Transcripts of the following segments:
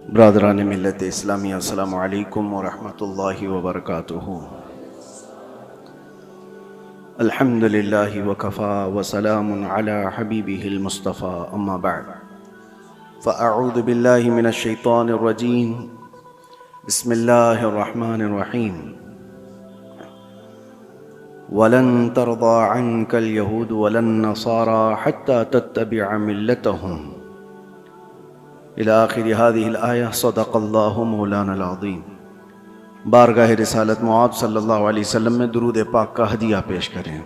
ब्रादरान मिल्लत इस्लामी अस्सलामु अलैकुम व रहमतुल्लाहि व बरकातुहू। अल्हम्दुलिल्लाहि व कफ़ा व सलामुन अला हबीबिहिल मुस्तफ़ा अम्मा बअद फ़अऊज़ु बिल्लाहि मिनश शैतानिर रजीम बिस्मिल्लाहिर रहमानिर रहीम। वलन तरदा अन्कल यहूद वलन नसारा हत्ता तत्तबिअ मिल्लतहुम इला आखिरि हाज़िहिल आया। सदक़ल्लाहु मौलानाल अज़ीम। बारगाह रिसालत मुआद सल्लल्लाहु अलैहि वसल्लम में दुरूद पाक का हदिया पेश करें।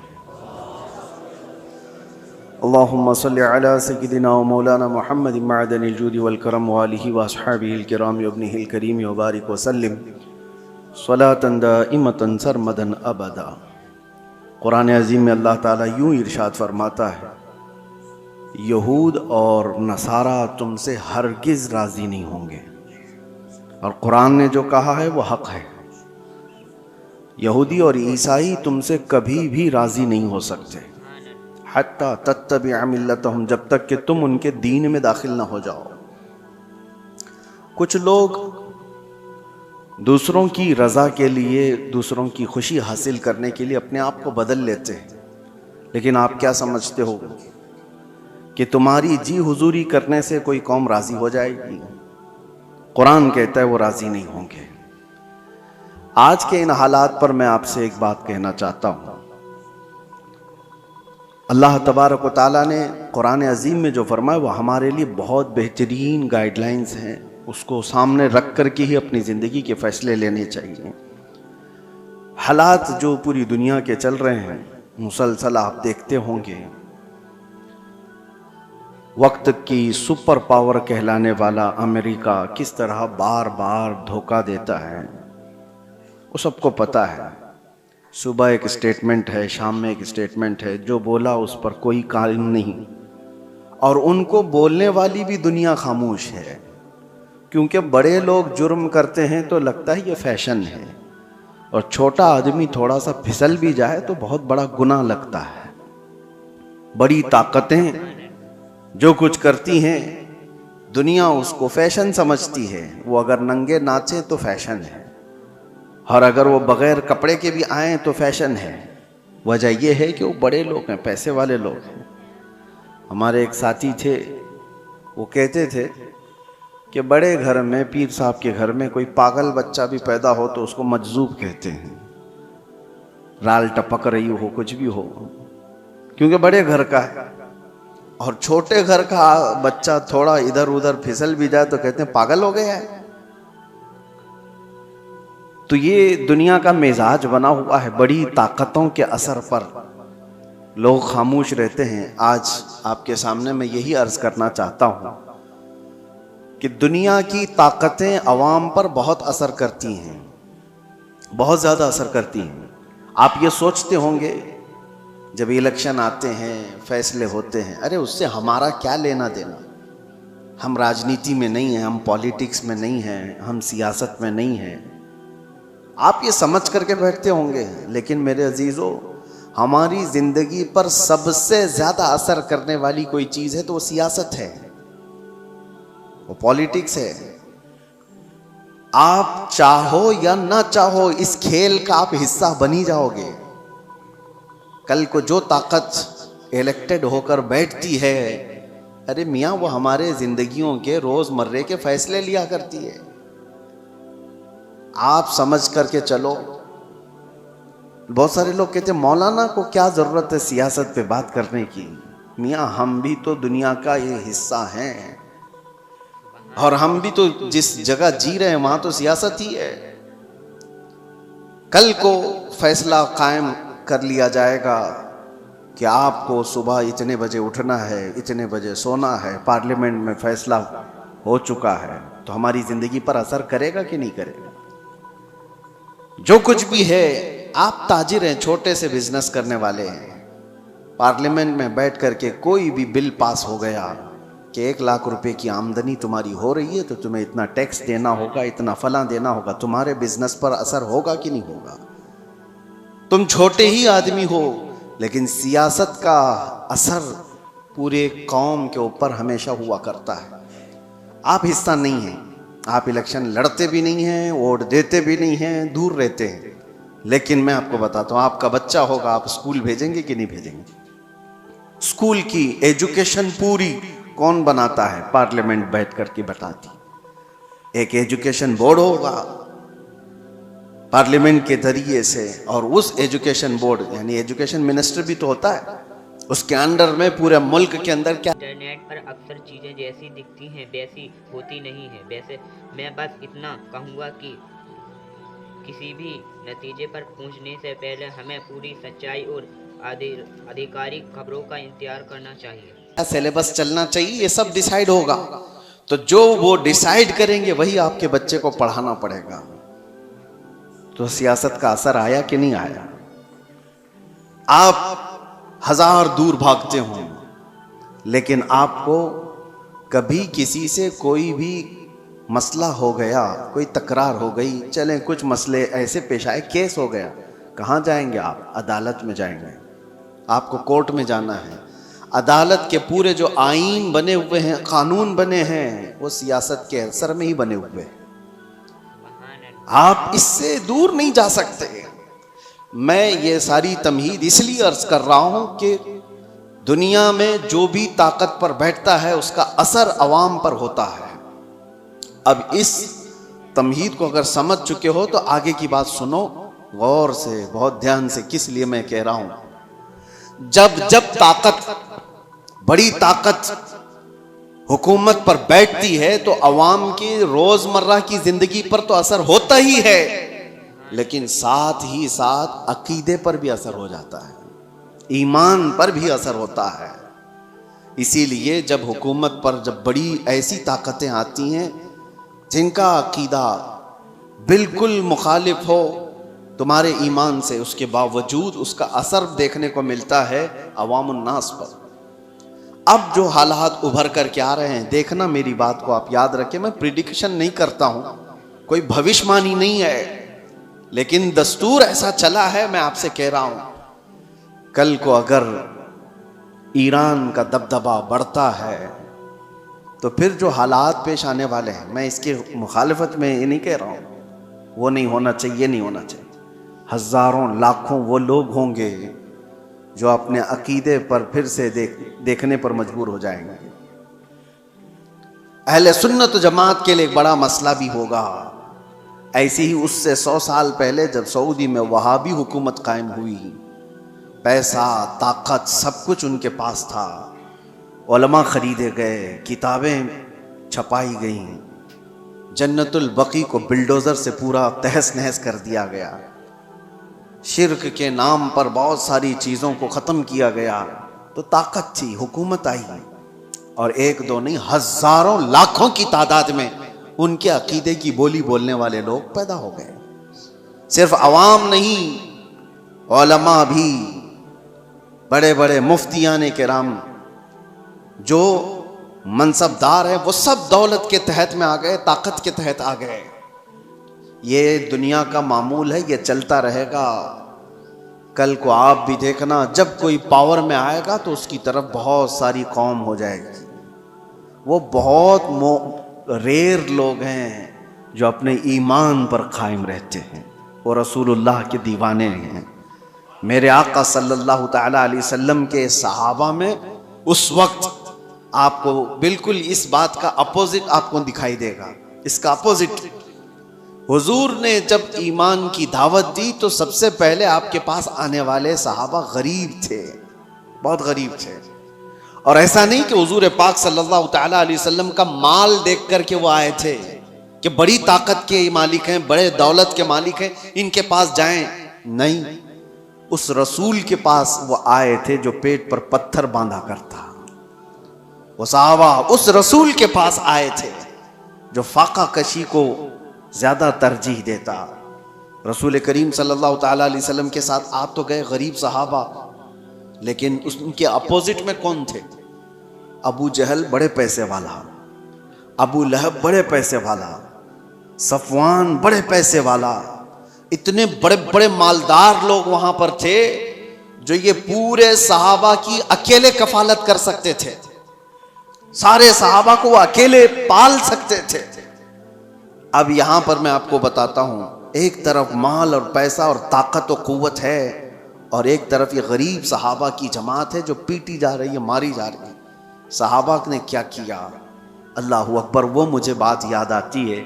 अल्लाहुम्मा सल्लि अला सय्यिदिना व मौलाना मुहम्मद मअदनिल जूदि वल करम व आलिहि व अस्हाबिहिल किराम व इब्निहिल करीम व बारिक व सल्लिम स्वलातन दाइमतन सरमदन अबदा। कुरान अज़ीम में अल्लाह ताला यूँ इरशाद फरमाता है, यहूद और नसारा तुमसे हरगिज़ राज़ी नहीं होंगे। और कुरान ने जो कहा है वो हक़ है। यहूदी और ईसाई तुमसे कभी भी राज़ी नहीं हो सकते हत्ता तत्तबिअ मिल्लतहुम, जब तक कि तुम उनके दीन में दाखिल ना हो जाओ। कुछ लोग दूसरों की रज़ा के लिए, दूसरों की खुशी हासिल करने के लिए अपने आप को बदल लेते हैं, लेकिन आप क्या समझते हो कि तुम्हारी जी हुजूरी करने से कोई कौम राज़ी हो जाएगी? कुरान कहता है वो राज़ी नहीं होंगे। आज के इन हालात पर मैं आपसे एक बात कहना चाहता हूँ। अल्लाह तबारक व तआला ने कुरान अज़ीम में जो फरमाया वो हमारे लिए बहुत बेहतरीन गाइडलाइंस हैं। उसको सामने रख कर के ही अपनी ज़िंदगी के फ़ैसले लेने चाहिए। हालात जो पूरी दुनिया के चल रहे हैं मुसलसल आप देखते होंगे। वक्त की सुपर पावर कहलाने वाला अमेरिका किस तरह बार बार धोखा देता है वो सबको पता है। सुबह एक स्टेटमेंट है, शाम में एक स्टेटमेंट है, जो बोला उस पर कोई कानून नहीं। और उनको बोलने वाली भी दुनिया खामोश है, क्योंकि बड़े लोग जुर्म करते हैं तो लगता है ये फैशन है, और छोटा आदमी थोड़ा सा फिसल भी जाए तो बहुत बड़ा गुनाह लगता है। बड़ी ताकतें जो कुछ करती हैं दुनिया उसको फैशन समझती है। वो अगर नंगे नाचे तो फैशन है, और अगर वो बग़ैर कपड़े के भी आए तो फैशन है। वजह यह है कि वो बड़े लोग हैं, पैसे वाले लोग हैं। हमारे एक साथी थे, वो कहते थे कि बड़े घर में, पीर साहब के घर में कोई पागल बच्चा भी पैदा हो तो उसको मजजूब कहते हैं। राल टपक रही हो, कुछ भी हो, क्योंकि बड़े घर का है। और छोटे घर का बच्चा थोड़ा इधर उधर फिसल भी जाए तो कहते हैं पागल हो गया है। तो ये दुनिया का मिजाज बना हुआ है। बड़ी ताकतों के असर पर लोग खामोश रहते हैं। आज आपके सामने मैं यही अर्ज करना चाहता हूं कि दुनिया की ताकतें अवाम पर बहुत असर करती हैं, बहुत ज़्यादा असर करती हैं। आप ये सोचते होंगे जब इलेक्शन आते हैं, फैसले होते हैं, अरे उससे हमारा क्या लेना देना, हम राजनीति में नहीं हैं, हम पॉलिटिक्स में नहीं हैं, हम सियासत में नहीं हैं। आप ये समझ करके बैठते होंगे, लेकिन मेरे अजीज़ों, हमारी ज़िंदगी पर सबसे ज़्यादा असर करने वाली कोई चीज़ है तो वो सियासत है, वो पॉलिटिक्स है। आप चाहो या ना चाहो इस खेल का आप हिस्सा बनी जाओगे। कल को जो ताकत इलेक्टेड होकर बैठती है, अरे मियाँ वो हमारे ज़िंदगियों के रोज़मर्रे के फैसले लिया करती है। आप समझ करके चलो। बहुत सारे लोग कहते हैं मौलाना को क्या ज़रूरत है सियासत पे बात करने की। मियाँ हम भी तो दुनिया का ये हिस्सा हैं, और हम भी तो जिस जगह जी रहे हैं वहाँ तो सियासत ही है। कल को फैसला कायम कर लिया जाएगा कि आपको सुबह इतने बजे उठना है, इतने बजे सोना है, पार्लियामेंट में फैसला हो चुका है, तो हमारी ज़िंदगी पर असर करेगा कि नहीं करेगा? जो कुछ भी है, आप ताजिर हैं, छोटे से बिजनेस करने वाले हैं। पार्लियामेंट में बैठ करके कोई भी बिल पास हो गया कि 1 लाख रुपए की आमदनी तुम्हारी हो रही है तो तुम्हें इतना टैक्स देना होगा, इतना फला देना होगा, तुम्हारे बिजनेस पर असर होगा कि नहीं होगा? तुम छोटे ही आदमी हो, लेकिन सियासत का असर पूरे कौम के ऊपर हमेशा हुआ करता है। आप हिस्सा नहीं हैं, आप इलेक्शन लड़ते भी नहीं हैं, वोट देते भी नहीं हैं, दूर रहते हैं। लेकिन मैं आपको बताता हूं, आपका बच्चा होगा, आप स्कूल भेजेंगे कि नहीं भेजेंगे? स्कूल की एजुकेशन पूरी कौन बनाता है? पार्लियामेंट बैठ करके बताती। एक एजुकेशन बोर्ड होगा पार्लियामेंट के जरिए से, और उस एजुकेशन बोर्ड यानी एजुकेशन मिनिस्टर भी तो होता है, उसके अंडर में पूरे मुल्क के अंदर क्या। इंटरनेट पर अक्सर चीज़ें जैसी दिखती हैं वैसी होती नहीं है। वैसे मैं बस इतना कहूँगा कि किसी भी नतीजे पर पहुँचने से पहले हमें पूरी सच्चाई और आधिकारिक खबरों का इंतजार करना चाहिए। सिलेबस चलना चाहिए, ये सब डिसाइड होगा। तो जो वो डिसाइड करेंगे वही आपके बच्चे को पढ़ाना पड़ेगा। तो सियासत का असर आया कि नहीं आया? आप हजार दूर भागते हो, लेकिन आपको कभी किसी से कोई भी मसला हो गया, कोई तकरार हो गई, चलें कुछ मसले ऐसे पेश आए, केस हो गया, कहाँ जाएंगे आप? अदालत में जाएंगे। आपको कोर्ट में जाना है। अदालत के पूरे जो आईन बने हुए हैं, कानून बने हैं, वो सियासत के असर में ही बने हुए हैं। आप इससे दूर नहीं जा सकते। मैं ये सारी तमहीद इसलिए अर्ज कर रहा हूं कि दुनिया में जो भी ताकत पर बैठता है उसका असर अवाम पर होता है। अब इस तमहीद को अगर समझ चुके हो तो आगे की बात सुनो गौर से, बहुत ध्यान से। किस लिए मैं कह रहा हूं? जब जब ताकत, बड़ी ताकत हुकूमत पर बैठती है तो अवाम की रोजमर्रा की जिंदगी पर तो असर होता ही है, लेकिन साथ ही साथ अकीदे पर भी असर हो जाता है, ईमान पर भी असर होता है। इसीलिए जब हुकूमत पर जब बड़ी ऐसी ताकतें आती हैं जिनका अकीदा बिल्कुल मुखालिफ हो तुम्हारे ईमान से, उसके बावजूद उसका असर देखने को मिलता है अवामुन नास पर। अब जो हालात उभर कर के आ रहे हैं, देखना, मेरी बात को आप याद रखें, मैं प्रिडिक्शन नहीं करता हूं, कोई भविष्यवाणी नहीं है, लेकिन दस्तूर ऐसा चला है। मैं आपसे कह रहा हूं, कल को अगर ईरान का दबदबा बढ़ता है तो फिर जो हालात पेश आने वाले हैं, मैं इसके मुखालिफत में ये नहीं कह रहा हूं वो नहीं होना चाहिए, नहीं होना चाहिए। हजारों लाखों वो लोग होंगे जो अपने अकीदे पर फिर से देखने पर मजबूर हो जाएंगे। अहले सुन्नत जमात के लिए एक बड़ा मसला भी होगा। ऐसे ही उससे 100 साल पहले जब सऊदी में वहाबी हुकूमत कायम हुई, पैसा, ताकत, सब कुछ उनके पास था, उलमा खरीदे गए, किताबें छपाई गईं, जन्नतुल बकी को बिल्डोजर से पूरा तहस नहस कर दिया गया, शिर्क के नाम पर बहुत सारी चीज़ों को ख़त्म किया गया। तो ताकत थी, हुकूमत आई, और एक दो नहीं, हजारों लाखों की तादाद में उनके अकीदे की बोली बोलने वाले लोग पैदा हो गए। सिर्फ अवाम नहीं, उलमा भी, बड़े बड़े मुफ्तियाने किराम जो मनसबदार है, वो सब दौलत के तहत में आ गए, ताकत के तहत आ गए। ये दुनिया का मामूल है, ये चलता रहेगा। कल को आप भी देखना, जब कोई पावर में आएगा तो उसकी तरफ बहुत सारी कौम हो जाएगी। वो बहुत रेयर लोग हैं जो अपने ईमान पर कायम रहते हैं, वो रसूलुल्लाह के दीवाने हैं। मेरे आका सल्लल्लाहु तआला अलैहि वसल्लम के सहाबा में उस वक्त आपको बिल्कुल इस बात का अपोजिट आपको दिखाई देगा। इसका अपोजिट, हुजूर ने जब ईमान की दावत दी तो सबसे पहले आपके पास आने वाले सहाबा गरीब थे, बहुत गरीब थे। और ऐसा नहीं कि हुजूर पाक सल्लल्लाहु तआला अलैहि वसल्लम का माल देख करके वो आए थे कि बड़ी ताकत के मालिक हैं, बड़े दौलत के मालिक हैं, इनके पास जाएं। नहीं, उस रसूल के पास वो आए थे जो पेट पर पत्थर बांधा करता। वो सहाबा उस रसूल के पास आए थे जो फाका कशी को ज्यादा तरजीह देता। रसूल करीम सल्लल्लाहु तआला अलैहि वसल्लम के साथ आ तो गए गरीब सहाबा, लेकिन उनके अपोजिट में कौन थे? अबू जहल बड़े पैसे वाला, अबू लहब बड़े पैसे वाला, सफवान बड़े पैसे वाला, इतने बड़े बड़े मालदार लोग वहां पर थे जो ये पूरे सहाबा की अकेले कफालत कर सकते थे, सारे सहाबा को वो अकेले पाल सकते थे। अब यहां पर मैं आपको बताता हूं, एक तरफ माल और पैसा और ताकत और कुव्वत है, और एक तरफ ये गरीब सहाबा की जमात है जो पीटी जा रही है, मारी जा रही है। सहाबा ने क्या किया, अल्लाह अकबर। वो मुझे बात याद आती है,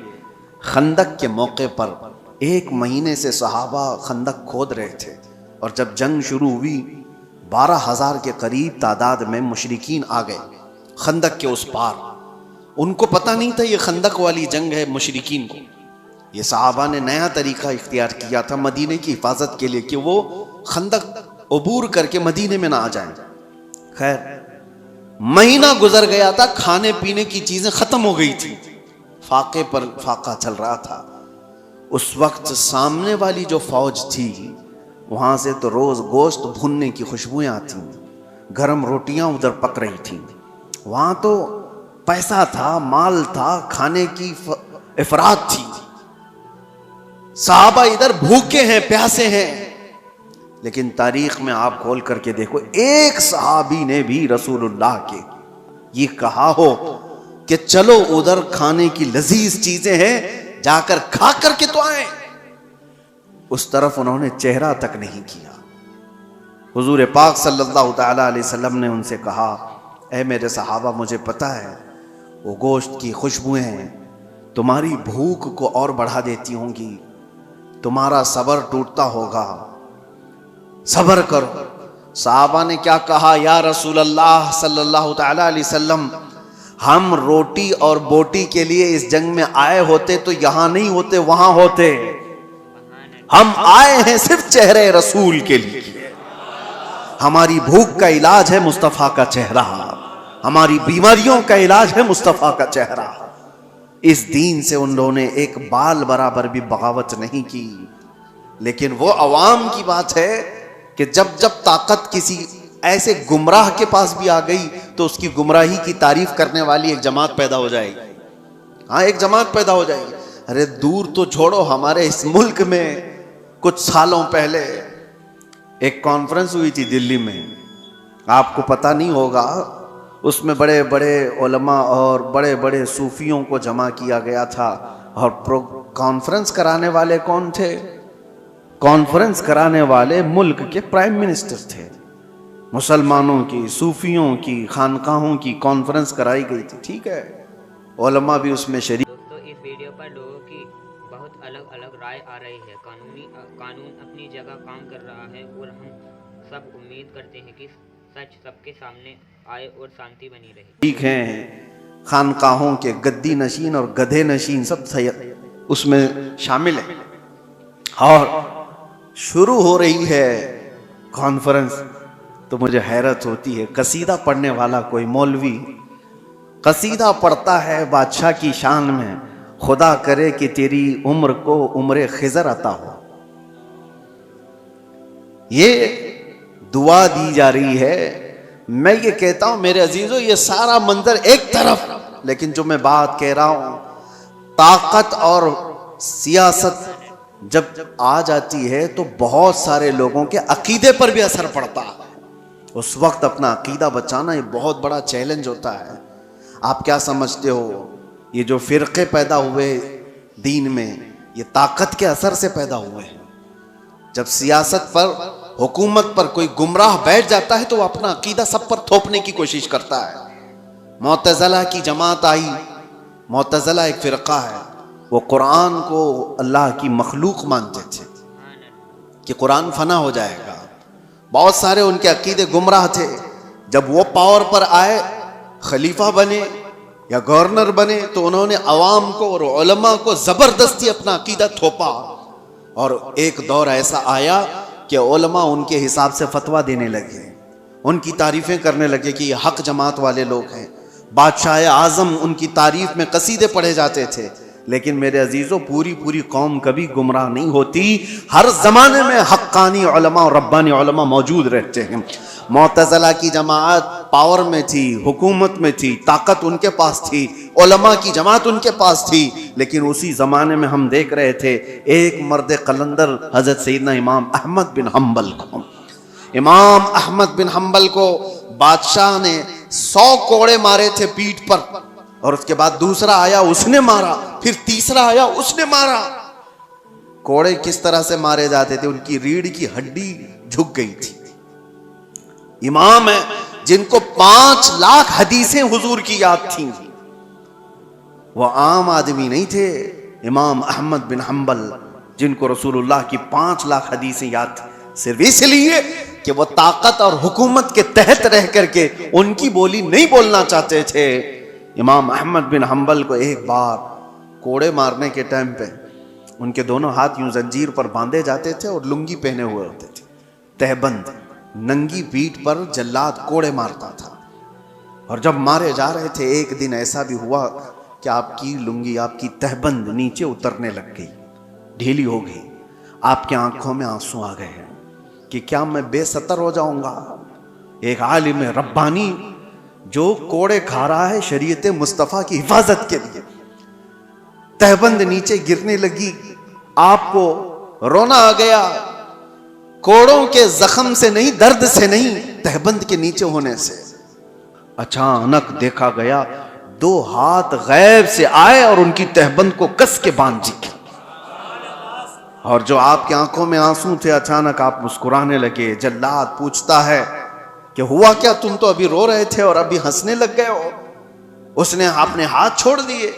खंदक के मौके पर 1 महीने से सहाबा खंदक खोद रहे थे, और जब जंग शुरू हुई 12,000 के करीब तादाद में मुशरिकीन आ गए खंदक के उस पार। उनको पता नहीं था ये खंदक वाली जंग है मुशरिकीन को। ये सहाबा ने नया तरीका इख्तियार किया था मदीने की हिफाजत के लिए कि वो खंदक अबूर करके मदीने में ना आ जाएं। खैर महीना गुजर गया था, खाने पीने की चीजें खत्म हो गई थी, फाके पर फाका चल रहा था। उस वक्त सामने वाली जो फौज थी वहां से तो रोज गोश्त भुनने की खुशबुएं आती, गरम रोटियां उधर पक रही थी। वहां तो पैसा था, माल था, खाने की इफरात थी। सहाबा इधर भूखे हैं, प्यासे हैं, लेकिन तारीख में आप खोल करके देखो, एक सहाबी ने भी रसूलुल्लाह के ये कहा हो कि चलो उधर खाने की लजीज चीजें हैं, जाकर खा करके तो आए, उस तरफ उन्होंने चेहरा तक नहीं किया। हुजूर पाक सल्लल्लाहु तआला अलैहि वसल्लम ने उनसे कहा, ऐ मेरे सहाबा, मुझे पता है वो गोश्त की खुशबुएं तुम्हारी भूख को और बढ़ा देती होंगी, तुम्हारा सब्र टूटता होगा, सब्र करो। सहाबा ने क्या कहा, या रसूल अल्लाह सल्लल्लाहु तआला अलैहि वसल्लम, हम रोटी और बोटी के लिए इस जंग में आए होते तो यहां नहीं होते, वहां होते। हम आए हैं सिर्फ चेहरे रसूल के लिए। हमारी भूख का इलाज है मुस्तफा का चेहरा, हमारी बीमारियों का इलाज है मुस्तफा का चेहरा। इस दीन से उन्होंने एक बाल बराबर भी बगावत नहीं की। लेकिन वो अवाम की बात है कि जब जब ताकत किसी ऐसे गुमराह के पास भी आ गई तो उसकी गुमराही की तारीफ करने वाली एक जमात पैदा हो जाएगी। हाँ, एक जमात पैदा हो जाएगी। अरे दूर तो छोड़ो, हमारे इस मुल्क में कुछ सालों पहले एक कॉन्फ्रेंस हुई थी दिल्ली में, आपको पता नहीं होगा। उसमें बड़े बड़े उलमा और बड़े बड़े सूफियों को जमा किया गया था। और कॉन्फ्रेंस कराने वाले कौन थे? कॉन्फ्रेंस कराने वाले मुल्क के प्राइम मिनिस्टर थे। मुसलमानों की, सूफियों की, खानकाहों की कॉन्फ्रेंस कराई गई थी, ठीक है, उलमा भी उसमें शरीक। दोस्तों, इस वीडियो पर लोगों की बहुत अलग अलग राय आ रही है। कानून अपनी जगह काम कर रहा है और हम सब उम्मीद करते हैं कि सच सबके सामने आए और शांति बनी रहे। ठीक है, खानकाहों के गद्दी नशीन और गधे नशीन सब उसमें शामिल है। और शुरू हो रही है कॉन्फ्रेंस, तो मुझे हैरत होती है। कसीदा पढ़ने वाला कोई मौलवी कसीदा पढ़ता है बादशाह की शान में, खुदा करे कि तेरी उम्र को उम्र खिजर अता हो। ये दुआ दी जा रही है। मैं ये कहता हूं मेरे अजीजों, ये सारा मंजर एक तरफ, लेकिन जो मैं बात कह रहा हूं, ताकत और सियासत जब आ जाती है तो बहुत सारे लोगों के अकीदे पर भी असर पड़ता है। उस वक्त अपना अकीदा बचाना ये बहुत बड़ा चैलेंज होता है। आप क्या समझते हो, ये जो फिरके पैदा हुए दीन में, ये ताकत के असर से पैदा हुए हैं। जब सियासत पर, हुकूमत पर कोई गुमराह बैठ जाता है तो वो अपना अकीदा सब पर थोपने की कोशिश करता है। मुअतज़िला की जमात आई, मुअतज़िला एक फिरका है, वो कुरान को अल्लाह की मखलूक मानते थे कि कुरान फना हो जाएगा। बहुत सारे उनके अकीदे गुमराह थे। जब वो पावर पर आए, खलीफा बने या गवर्नर बने, तो उन्होंने अवाम को और उलमा को जबरदस्ती अपना अकीदा थोपा। और एक दौर ऐसा आया कि उलमा उनके हिसाब से फतवा देने लगे, उनकी तारीफें करने लगे कि ये हक जमात वाले लोग हैं। बादशाह आजम उनकी तारीफ में कसीदे पढ़े जाते थे। लेकिन मेरे अजीजों, पूरी पूरी कौम कभी गुमराह नहीं होती। हर जमाने में हक्कानी उलमा और रब्बानी उलमा मौजूद रहते हैं। मुअतज़िला की जमात पावर में थी, हुकूमत में थी, ताकत उनके पास थी, उलमा की जमात उनके पास थी। लेकिन उसी जमाने में हम देख रहे थे एक मर्द कलंदर हजरत सैयदना इमाम अहमद बिन हम्बल को, इमाम अहमद बिन हम्बल को बादशाह ने 100 कोड़े मारे थे पीठ पर, और उसके बाद दूसरा आया उसने मारा, फिर तीसरा आया उसने मारा। कोड़े किस तरह से मारे जाते थे, उनकी रीढ़ की हड्डी झुक गई थी। इमाम है जिनको 5 लाख हदीसें हुजूर की याद थी, वो आम आदमी नहीं थे। इमाम अहमद बिन हंबल जिनको रसूलुल्लाह की 5 लाख हदीसें याद थी, सिर्फ इसलिए कि वो ताकत और हुकूमत के तहत रह करके उनकी बोली नहीं बोलना चाहते थे। इमाम अहमद बिन हंबल को एक बार कोड़े मारने के टाइम पे उनके दोनों हाथ यूं जंजीर पर बांधे जाते थे और लुंगी पहने हुए होते थे, तहबंद, नंगी पीठ पर जल्लाद कोड़े मारता था। और जब मारे जा रहे थे, एक दिन ऐसा भी हुआ कि आपकी लुंगी, आपकी तहबंद नीचे उतरने लग गई, ढीली हो गई, आपकी आंखों में आंसू आ गए हैं कि क्या मैं बेसतर हो जाऊंगा। एक आलिम रब्बानी जो कोड़े खा रहा है शरीयत मुस्तफा की हिफाजत के लिए, तहबंद नीचे गिरने लगी, आपको रोना आ गया, कोड़ों के जख्म से नहीं, दर्द से नहीं, तहबंद के नीचे होने से। अचानक देखा गया 2 हाथ गैब से आए और उनकी तहबंद को कस के बांध दी। और जो आपकी आंखों में आंसू थे, अचानक आप मुस्कुराने लगे। जल्लाद पूछता है कि हुआ क्या, तुम तो अभी रो रहे थे और अभी हंसने लग गए हो। उसने आपने हाथ छोड़ दिए।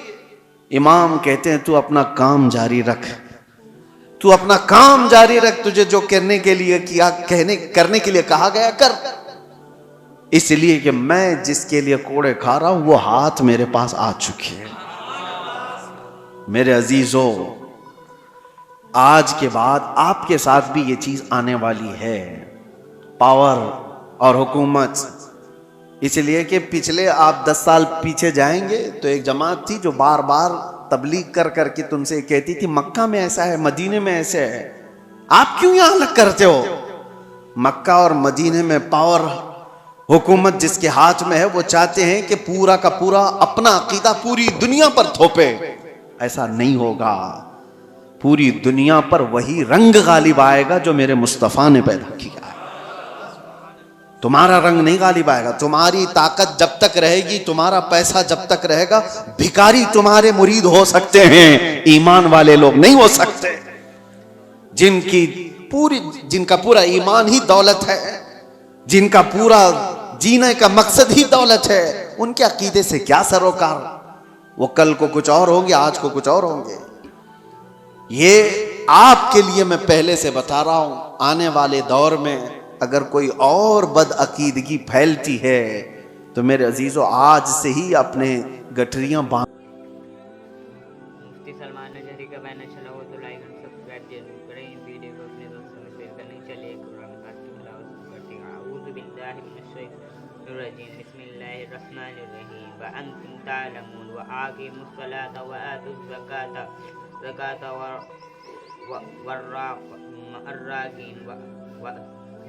इमाम कहते हैं तू अपना काम जारी रख, तू अपना काम जारी रख, तुझे जो करने के लिए किया, करने के लिए कहा गया कर। इसलिए कि मैं जिसके लिए कोड़े खा रहा हूं वो हाथ मेरे पास आ चुके हैं। मेरे अजीजों, आज के बाद आपके साथ भी ये चीज आने वाली है, पावर और हुकूमत। इसलिए कि पिछले आप 10 साल पीछे जाएंगे तो एक जमात थी जो बार बार तबलीग कर करके तुमसे कहती थी मक्का में ऐसा है, मदीने में ऐसे है, आप क्यों यहां अलग करते हो। मक्का और मदीने में पावर, हुकूमत जिसके हाथ में है वो चाहते हैं कि पूरा का पूरा अपना अकीदा पूरी दुनिया पर थोपे। ऐसा नहीं होगा। पूरी दुनिया पर वही रंग गालिब आएगा जो मेरे मुस्तफा ने पैदा किया है। तुम्हारा रंग नहीं गालिब आएगा। तुम्हारी ताकत जब तक रहेगी, तुम्हारा पैसा जब तक रहेगा, भिखारी तुम्हारे मुरीद हो सकते हैं, ईमान वाले लोग नहीं हो सकते। जिनका पूरा ईमान ही दौलत है, जिनका पूरा जीने का मकसद ही दौलत है, उनके अकीदे से क्या सरोकार। वो कल को कुछ और होंगे, आज को कुछ और होंगे। ये आपके लिए मैं पहले से बता रहा हूं, आने वाले दौर में अगर कोई और बदअकीदगी फैलती है तो मेरे अजीजों आज से ही अपने गठरियां बांध। मुफ्ती सलमान जहरी का बैन अच्छा हो तो लाइक एंड सब्सक्राइब जरूर करें। वीडियो को अपने दोस्तों में शेयर करनी। चलिए कुरान पाक की तिलावत करते हैं। अऊज़ु बिल्लाहि मिनश शैतानिर रजीम, बिस्मिल्लाहिर रहमानिर रहीम। व अंतुम तालमून व आक़िमुस सलाता व आतुज़ ज़काता वर्राकीन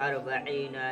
40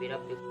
विरब्बिकुम।